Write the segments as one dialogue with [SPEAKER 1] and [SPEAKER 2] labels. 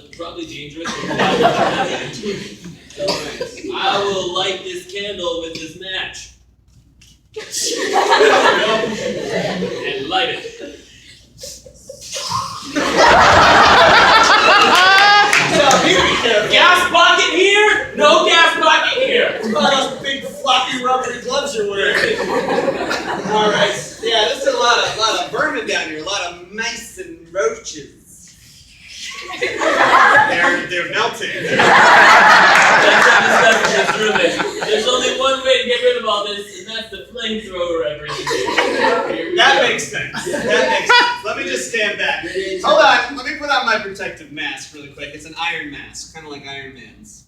[SPEAKER 1] was probably dangerous. So, I will light this candle with this match. And light it. Gas pocket here? No gas pocket here.
[SPEAKER 2] Oh, those big floppy rubbery gloves you're wearing. All right. Yeah, there's a lot of vermin down here. A lot of mice and roaches. They're melting.
[SPEAKER 1] There's only one way to get rid of all this, and that's the flamethrower I bring you.
[SPEAKER 2] That makes sense. That makes sense. Let me just stand back. Hold on. Let me put on my protective mask really quick. It's an iron mask, kind of like Iron Man's.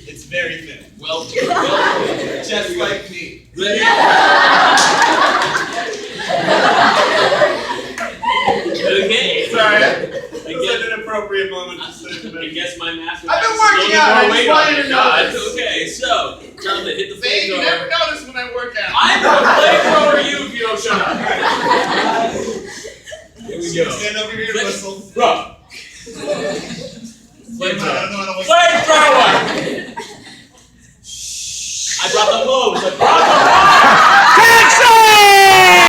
[SPEAKER 2] It's very thin.
[SPEAKER 1] Well,
[SPEAKER 2] just like me.
[SPEAKER 1] Okay.
[SPEAKER 2] Sorry. It was an inappropriate moment to say.
[SPEAKER 1] I guess my mask.
[SPEAKER 2] I've been working out. I just wanted to know.
[SPEAKER 1] It's okay. So, tell them to hit the
[SPEAKER 2] See, you
[SPEAKER 1] flamethrower.
[SPEAKER 2] never notice when I work out.
[SPEAKER 1] I'm gonna flamethrower you if you don't shut up. Here we go.
[SPEAKER 2] Stand over here and whistle.
[SPEAKER 1] Rough.